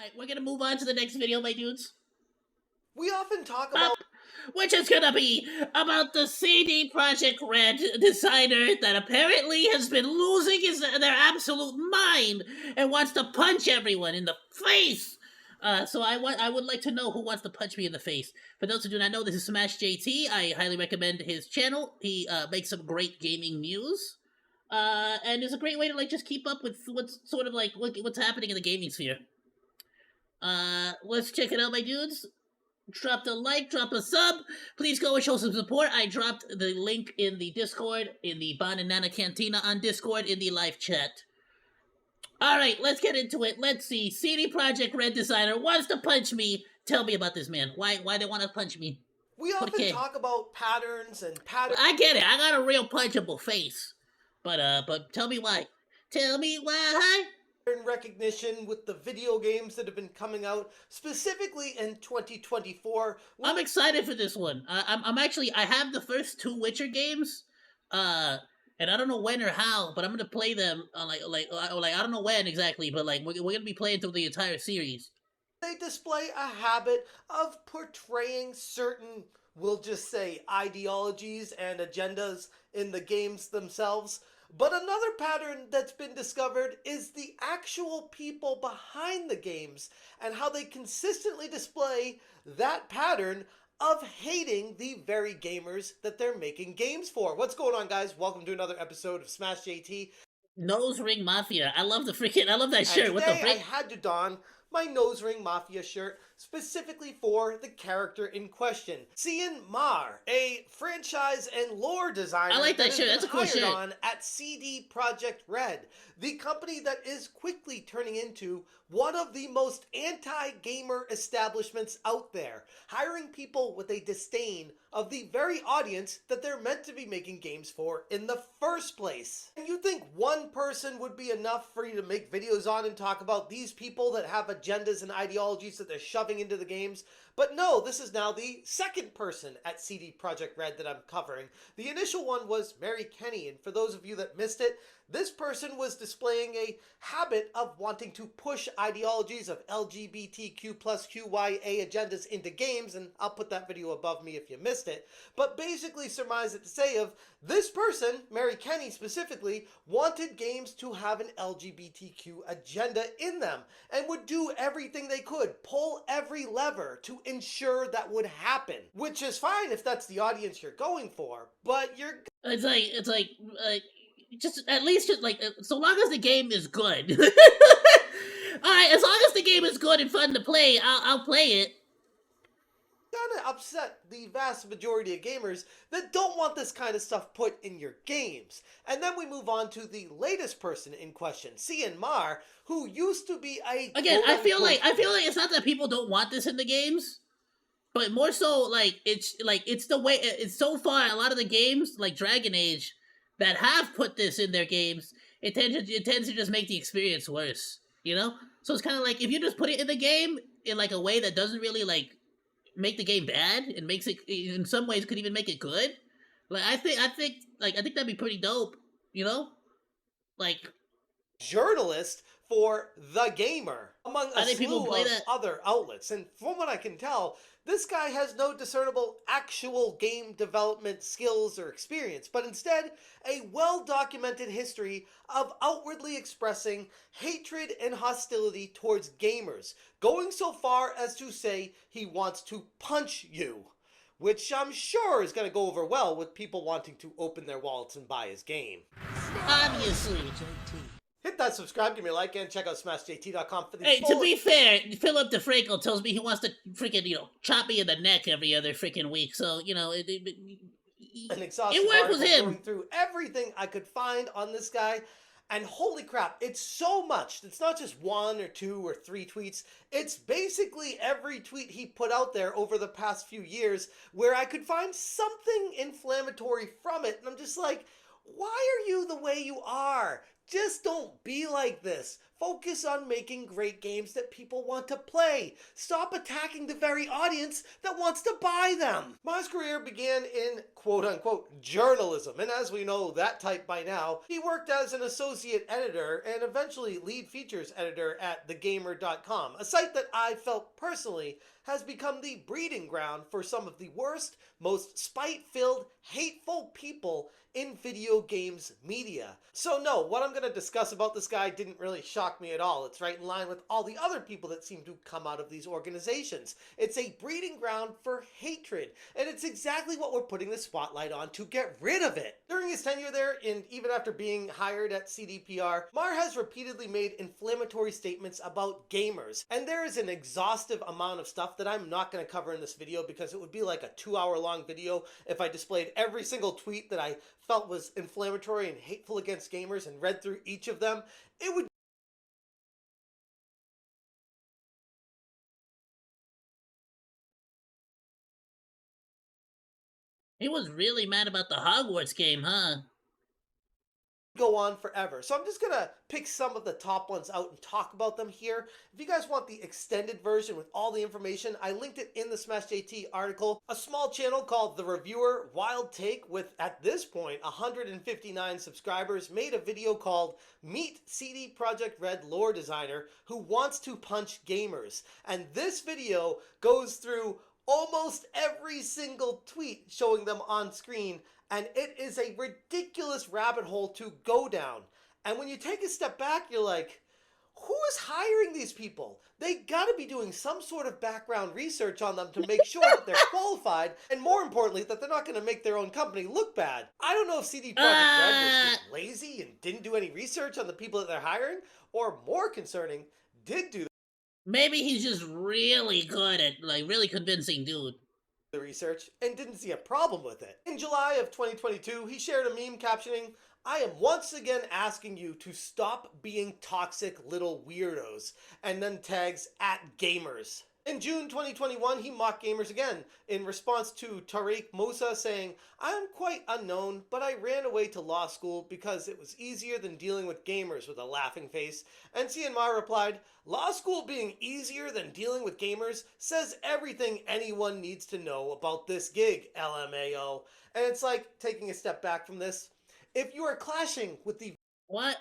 Alright, we're gonna move on to the next video, my dudes. We often talk about Which is gonna be about the CD Projekt Red designer that apparently has been losing their absolute mind and wants to punch everyone in the face. So I would like to know who wants to punch me in the face. For those who do not know, this is Smash JT. I highly recommend his channel. He makes some great gaming news. And it's a great way to just keep up with what's sort of what's happening in the gaming sphere. Let's check it out, my dudes. Drop a like, drop a sub. Please go and show some support. I dropped the link in the Discord, in the Bannana Cantina on Discord, in the live chat. Alright, let's get into it. Let's see. CD Projekt Red designer wants to punch me. Tell me about this man. Why they want to punch me? we often talk about patterns and patterns. I get it. I got a real punchable face. But tell me why. Tell me why. Recognition with the video games that have been coming out specifically in 2024. I'm excited for this one. I'm actually, I have the first two Witcher games, and I don't know when or how, but I'm gonna play them. I don't know when exactly, but we're gonna be playing through the entire series. They display a habit of portraying certain, we'll just say, ideologies and agendas in the games themselves. But another pattern that's been discovered is the actual people behind the games and how they consistently display that pattern of hating the very gamers that they're making games for. What's going on, guys? Welcome to another episode of Smash JT. Nose Ring Mafia. I love that shirt. And What the today I had to don my Nose Ring Mafia shirt specifically for the character in question. Cian Mar, a franchise and lore designer. I like that shirt. That's a cool shirt. On at CD Projekt Red, the company that is quickly turning into one of the most anti-gamer establishments out there, hiring people with a disdain of the very audience that they're meant to be making games for in the first place. And you think one person would be enough for you to make videos on and talk about these people that have agendas and ideologies that they're shoving into the games? But no, this is now the second person at CD Projekt Red that I'm covering. The initial one was Mary Kenny, and for those of you that missed it, this person was displaying a habit of wanting to push ideologies of LGBTQ plus QYA agendas into games, and I'll put that video above me if you missed it. But basically surmise it to say of this person, Mary Kenny specifically, wanted games to have an LGBTQ agenda in them and would do everything they could, pull every lever to ensure that would happen. Which is fine if that's the audience you're going for, but you're... It's like, just at least so long as the game is good. Alright, as long as the game is good and fun to play, I'll play it. Gonna upset the vast majority of gamers that don't want this kind of stuff put in your games. And then we move on to the latest person in question, Cian Mar, who used to be a... Again, I feel like it's not that people don't want this in the games, but more so it's the way it's so far. A lot of the games like Dragon Age that have put this in their games, it tends to just make the experience worse, you know? So it's kind of like if you just put it in the game in a way that doesn't really make the game bad and makes it in some ways could even make it good. I think that'd be pretty dope, you know? Journalist for The Gamer, among a slew of that other outlets. And from what I can tell, this guy has no discernible actual game development skills or experience, but instead a well-documented history of outwardly expressing hatred and hostility towards gamers, going so far as to say he wants to punch you, which I'm sure is going to go over well with people wanting to open their wallets and buy his game. Obviously. Hit that subscribe, give me a like, and check out SmashJT.com for the Hey, to be fair, Philip DeFranco tells me he wants to freaking, chop me in the neck every other freaking week. So, an exhaustive it worked with him. Going through everything I could find on this guy, and holy crap, it's so much. It's not just one or two or three tweets. It's basically every tweet he put out there over the past few years where I could find something inflammatory from it. And I'm just like, why are you the way you are? Just don't be like this. Focus on making great games that people want to play. Stop attacking the very audience that wants to buy them. Mar's career began in quote-unquote journalism, and as we know that type by now, he worked as an associate editor and eventually lead features editor at thegamer.com, a site that I felt personally has become the breeding ground for some of the worst, most spite-filled, hateful people in video games media. So no, what I'm going to discuss about this guy didn't really shock me at all. It's right in line with all the other people that seem to come out of these organizations. It's a breeding ground for hatred, and it's exactly what we're putting the spotlight on to get rid of it. During his tenure there, and even after being hired at CDPR, Mar has repeatedly made inflammatory statements about gamers, and there is an exhaustive amount of stuff that I'm not going to cover in this video because it would be like a 2-hour long video if I displayed every single tweet that I felt was inflammatory and hateful against gamers and read through each of them. It would He was really mad about the Hogwarts game, huh? go on forever. So I'm just gonna pick some of the top ones out and talk about them here. If you guys want the extended version with all the information, I linked it in the Smash JT article. A small channel called The Reviewer Wild Take with, at this point, 159 subscribers made a video called Meet CD Projekt Red Lore Designer Who Wants to Punch Gamers. And this video goes through almost every single tweet showing them on screen, and it is a ridiculous rabbit hole to go down. And when you take a step back, you're like, who is hiring these people? They gotta be doing some sort of background research on them to make sure that they're qualified, and more importantly, that they're not gonna make their own company look bad. I don't know if CD Projekt Red was just lazy and didn't do any research on the people that they're hiring, or more concerning, did do Maybe he's just really good at, like, really convincing dude. the research and didn't see a problem with it. In July of 2022, he shared a meme captioning, "I am once again asking you to stop being toxic little weirdos," and then tags @gamers. In June 2021, he mocked gamers again in response to Tariq Musa saying, "I am quite unknown, but I ran away to law school because it was easier than dealing with gamers," with a laughing face. And Cianmar replied, "Law school being easier than dealing with gamers says everything anyone needs to know about this gig, LMAO." And it's like, taking a step back from this, if you are clashing with the Why?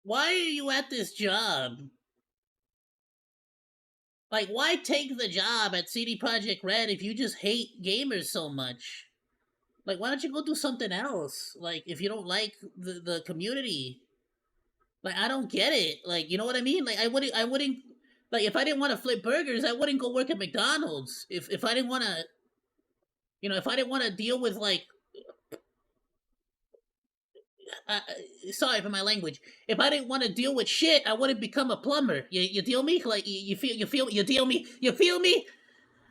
Why are you at this job? Like, why take the job at CD Projekt Red if you just hate gamers so much? Like, why don't you go do something else? Like, if you don't like the community, like, I don't get it. Like, you know what I mean? Like, I wouldn't, like, if I didn't want to flip burgers, I wouldn't go work at McDonald's. If I didn't want to, if I didn't want to deal with like, uh, sorry for my language. If I didn't want to deal with shit, I wouldn't become a plumber. You deal me? Like, you deal me? You feel me?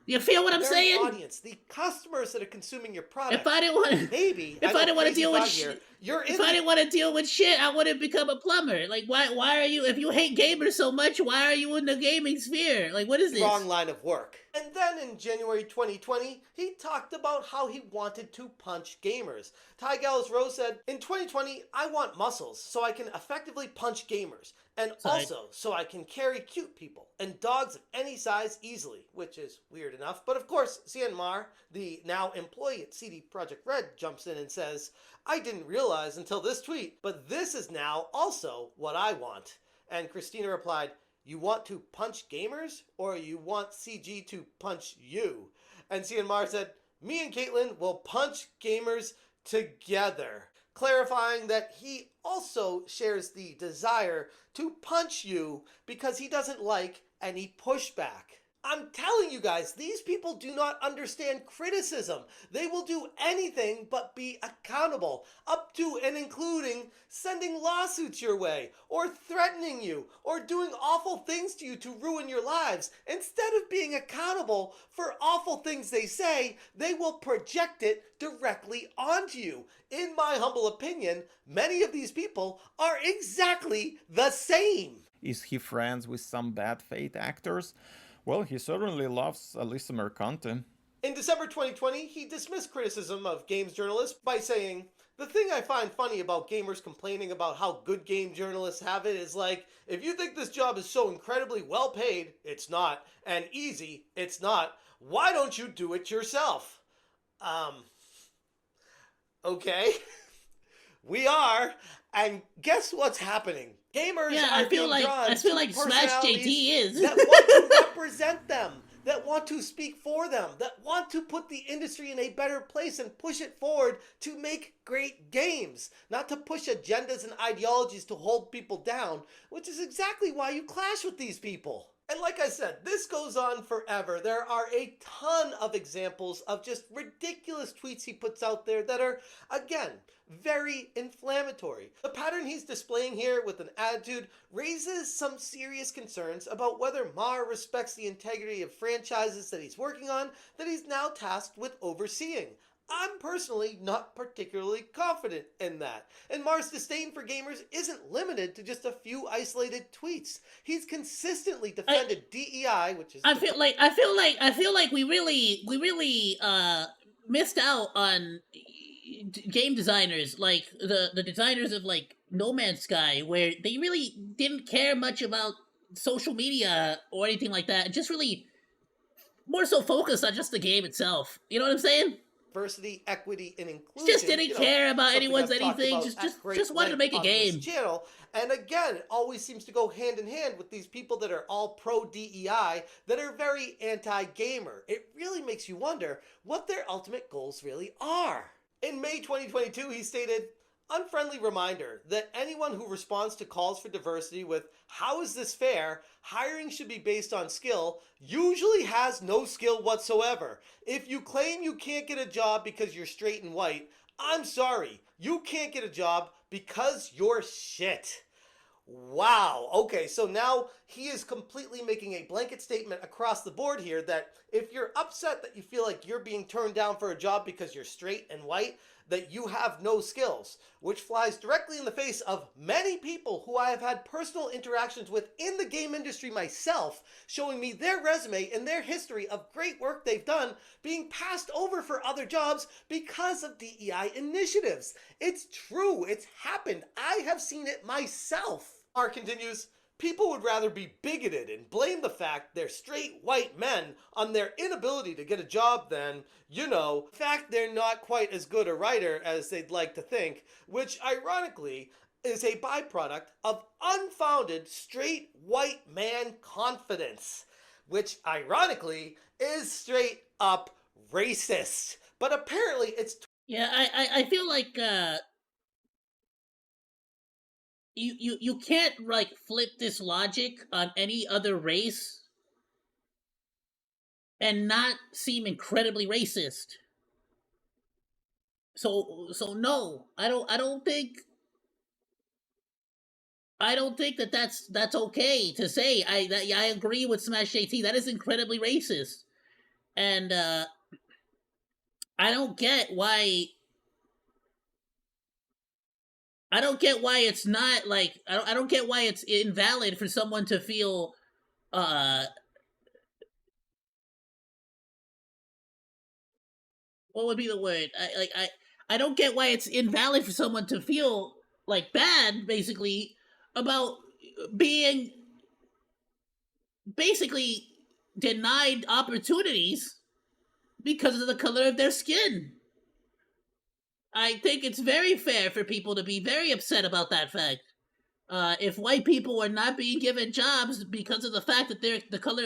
You feel what I'm very saying? audience, the customers that are consuming your product. If I didn't want, Maybe if I didn't want to deal with shit, you're in if I didn't want to deal with shit, I wouldn't become a plumber. Like, why are you? If you hate gamers so much, why are you in the gaming sphere? Like, what is this? wrong line of work. And then in January 2020, he talked about how he wanted to punch gamers. Ty Gallows Rose said, "In 2020, I want muscles so I can effectively punch gamers. And Sorry. also so I can carry cute people and dogs of any size easily," which is weird enough. But of course, Cianmar, the now employee at CD Projekt Red, jumps in and says, "I didn't realize until this tweet, but this is now also what I want." And Christina replied, "You want to punch gamers, or you want CG to punch you?" And Cianmar said, "Me and Caitlin will punch gamers together," clarifying that he also shares the desire to punch you because he doesn't like any pushback. I'm telling you guys, these people do not understand criticism. They will do anything but be accountable, up to and including sending lawsuits your way, or threatening you, or doing awful things to you to ruin your lives. Instead of being accountable for awful things they say, they will project it directly onto you. In my humble opinion, many of these people are exactly the same. Is he friends with some bad faith actors? Well, he certainly loves listener content. In December 2020, he dismissed criticism of games journalists by saying, The thing I find funny about gamers complaining about how good game journalists have it is like, if you think this job is so incredibly well paid, it's not, and easy, it's not, why don't you do it yourself? Okay. We are, and guess what's happening? Gamers Yeah, are being drawn I feel to like Smash personalities JT is. that want to represent them, that want to speak for them, that want to put the industry in a better place and push it forward to make great games, not to push agendas and ideologies to hold people down, which is exactly why you clash with these people. And like I said, this goes on forever. There are a ton of examples of just ridiculous tweets he puts out there that are, again, very inflammatory. The pattern he's displaying here with an attitude raises some serious concerns about whether Mar respects the integrity of franchises that he's working on that he's now tasked with overseeing. I'm personally not particularly confident in that. And Mar's disdain for gamers isn't limited to just a few isolated tweets. He's consistently defended DEI, which is I feel like we really missed out on game designers, like the designers of like No Man's Sky, where they really didn't care much about social media or anything like that, and just really more so focused on just the game itself. You know what I'm saying? diversity, equity, and inclusion. Just didn't care about something anyone's I've talked anything. about at great Just wanted to length make a on this game. channel. And again, it always seems to go hand in hand with these people that are all pro DEI that are very anti-gamer. It really makes you wonder what their ultimate goals really are. In May 2022, he stated, "Unfriendly reminder that anyone who responds to calls for diversity with 'How is this fair? Hiring should be based on skill' usually has no skill whatsoever. If you claim you can't get a job because you're straight and white, I'm sorry, you can't get a job because you're shit." Wow. Okay, so now he is completely making a blanket statement across the board here that if you're upset that you feel like you're being turned down for a job because you're straight and white, that you have no skills, which flies directly in the face of many people who I have had personal interactions with in the game industry myself, showing me their resume and their history of great work they've done being passed over for other jobs because of DEI initiatives. It's true. It's happened. I have seen it myself. R continues, "People would rather be bigoted and blame the fact they're straight white men on their inability to get a job than, the fact they're not quite as good a writer as they'd like to think, which ironically is a byproduct of unfounded straight white man confidence, which ironically is straight up racist. But apparently it's..." Yeah, I feel like you can't like flip this logic on any other race and not seem incredibly racist. So no, I don't think that's okay to say. I agree with Smash JT. That is incredibly racist, and I don't get why. I don't get why it's not like I don't get why it's invalid for someone to feel what would be the word? I don't get why it's invalid for someone to feel like bad basically about being basically denied opportunities because of the color of their skin. I think it's very fair for people to be very upset about that fact. If white people are not being given jobs because of the fact that they're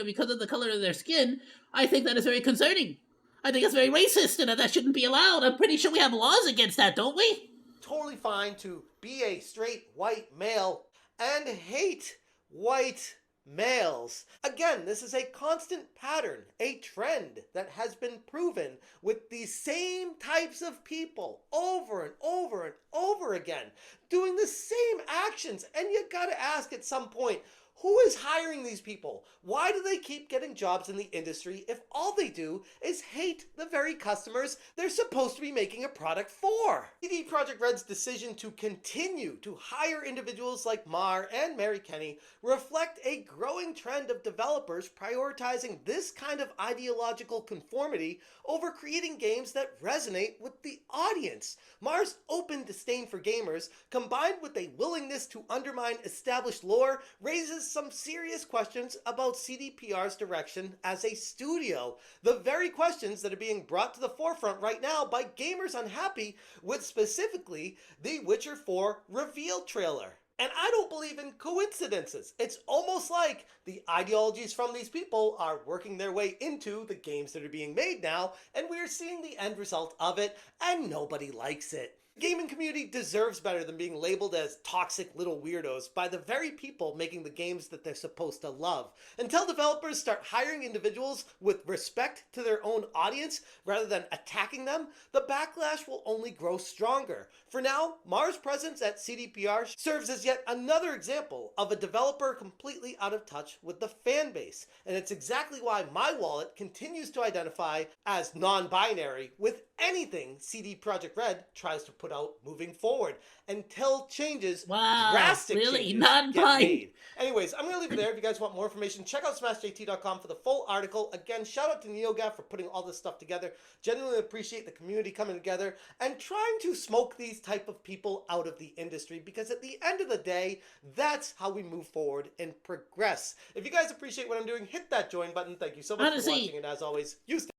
because of the color of their skin, I think that is very concerning. I think it's very racist and that shouldn't be allowed. I'm pretty sure we have laws against that, don't we? Totally fine to be a straight white male and hate white males. Again, this is a constant pattern, a trend that has been proven with the same types of people over and over and over again. doing the same actions. And you gotta ask at some point, who is hiring these people? Why do they keep getting jobs in the industry if all they do is hate the very customers they're supposed to be making a product for? CD Projekt Red's decision to continue to hire individuals like Mar and Mary Kenny reflect a growing trend of developers prioritizing this kind of ideological conformity over creating games that resonate with the audience. Mar's open disdain for gamers, combined with a willingness to undermine established lore, raises some serious questions about CDPR's direction as a studio. The very questions that are being brought to the forefront right now by gamers unhappy with specifically the Witcher 4 reveal trailer. And I don't believe in coincidences. It's almost like the ideologies from these people are working their way into the games that are being made now, and we're seeing the end result of it, and nobody likes it. The gaming community deserves better than being labeled as toxic little weirdos by the very people making the games that they're supposed to love. Until developers start hiring individuals with respect to their own audience rather than attacking them, the backlash will only grow stronger. For now, Mar's presence at CDPR serves as yet another example of a developer completely out of touch with the fan base. And it's exactly why my wallet continues to identify as non-binary with anything CD Projekt Red tries to put out moving forward until changes, drastic really? changes, Not get mine. made. Anyways, I'm going to leave it there. If you guys want more information, check out smashjt.com for the full article. Again, shout out to NeoGaf for putting all this stuff together. Genuinely appreciate the community coming together and trying to smoke these type of people out of the industry, because at the end of the day, that's how we move forward and progress. If you guys appreciate what I'm doing, hit that join button. Thank you so much for watching, and as always, you stay.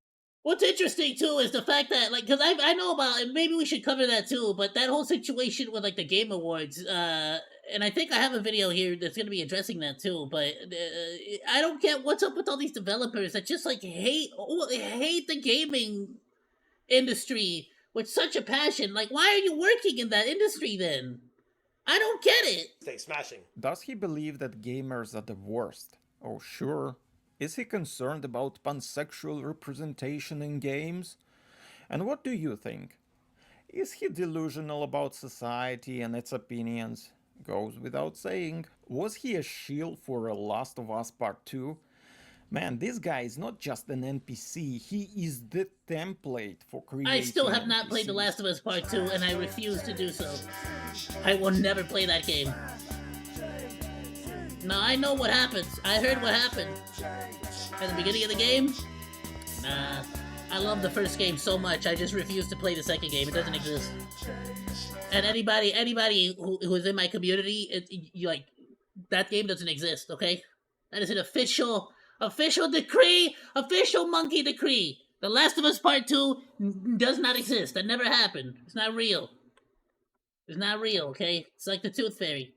What's interesting too is the fact that, like, because I know about, and maybe we should cover that too, but that whole situation with, like, the Game Awards, and I think I have a video here that's going to be addressing that too, but I don't get what's up with all these developers that just, like, hate the gaming industry with such a passion. Like, why are you working in that industry then? I don't get it. Stay smashing. Does he believe that gamers are the worst? Oh, sure. Is he concerned about pansexual representation in games? And what do you think? Is he delusional about society and its opinions? Goes without saying. Was he a shield for a Last of Us Part 2? Man, this guy is not just an NPC, he is the template for creating I still have not NPCs. played The Last of Us Part 2, and I refuse to do so. I will never play that game. No, I know what happens. I heard what happened. At the beginning of the game? Nah. I love the first game so much, I just refuse to play the second game. It doesn't exist. And anybody who is in my community, like, that game doesn't exist, okay? That is an official decree, official monkey decree. The Last of Us Part 2 does not exist. That never happened. It's not real. It's not real, okay? It's like the Tooth Fairy.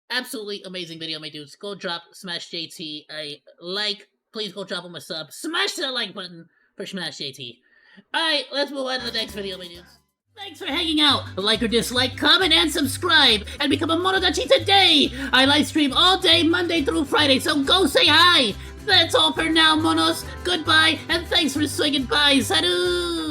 Absolutely amazing video, my dudes. Go drop Smash JT a like. Please go drop him a sub. Smash that like button for Smash JT. Alright, let's move on to the next video, my dudes. Thanks for hanging out. Like or dislike, comment, and subscribe. And become a Monodachi today. I live stream all day, Monday through Friday, so go say hi. That's all for now, Monos. Goodbye, and thanks for swinging by. Salut!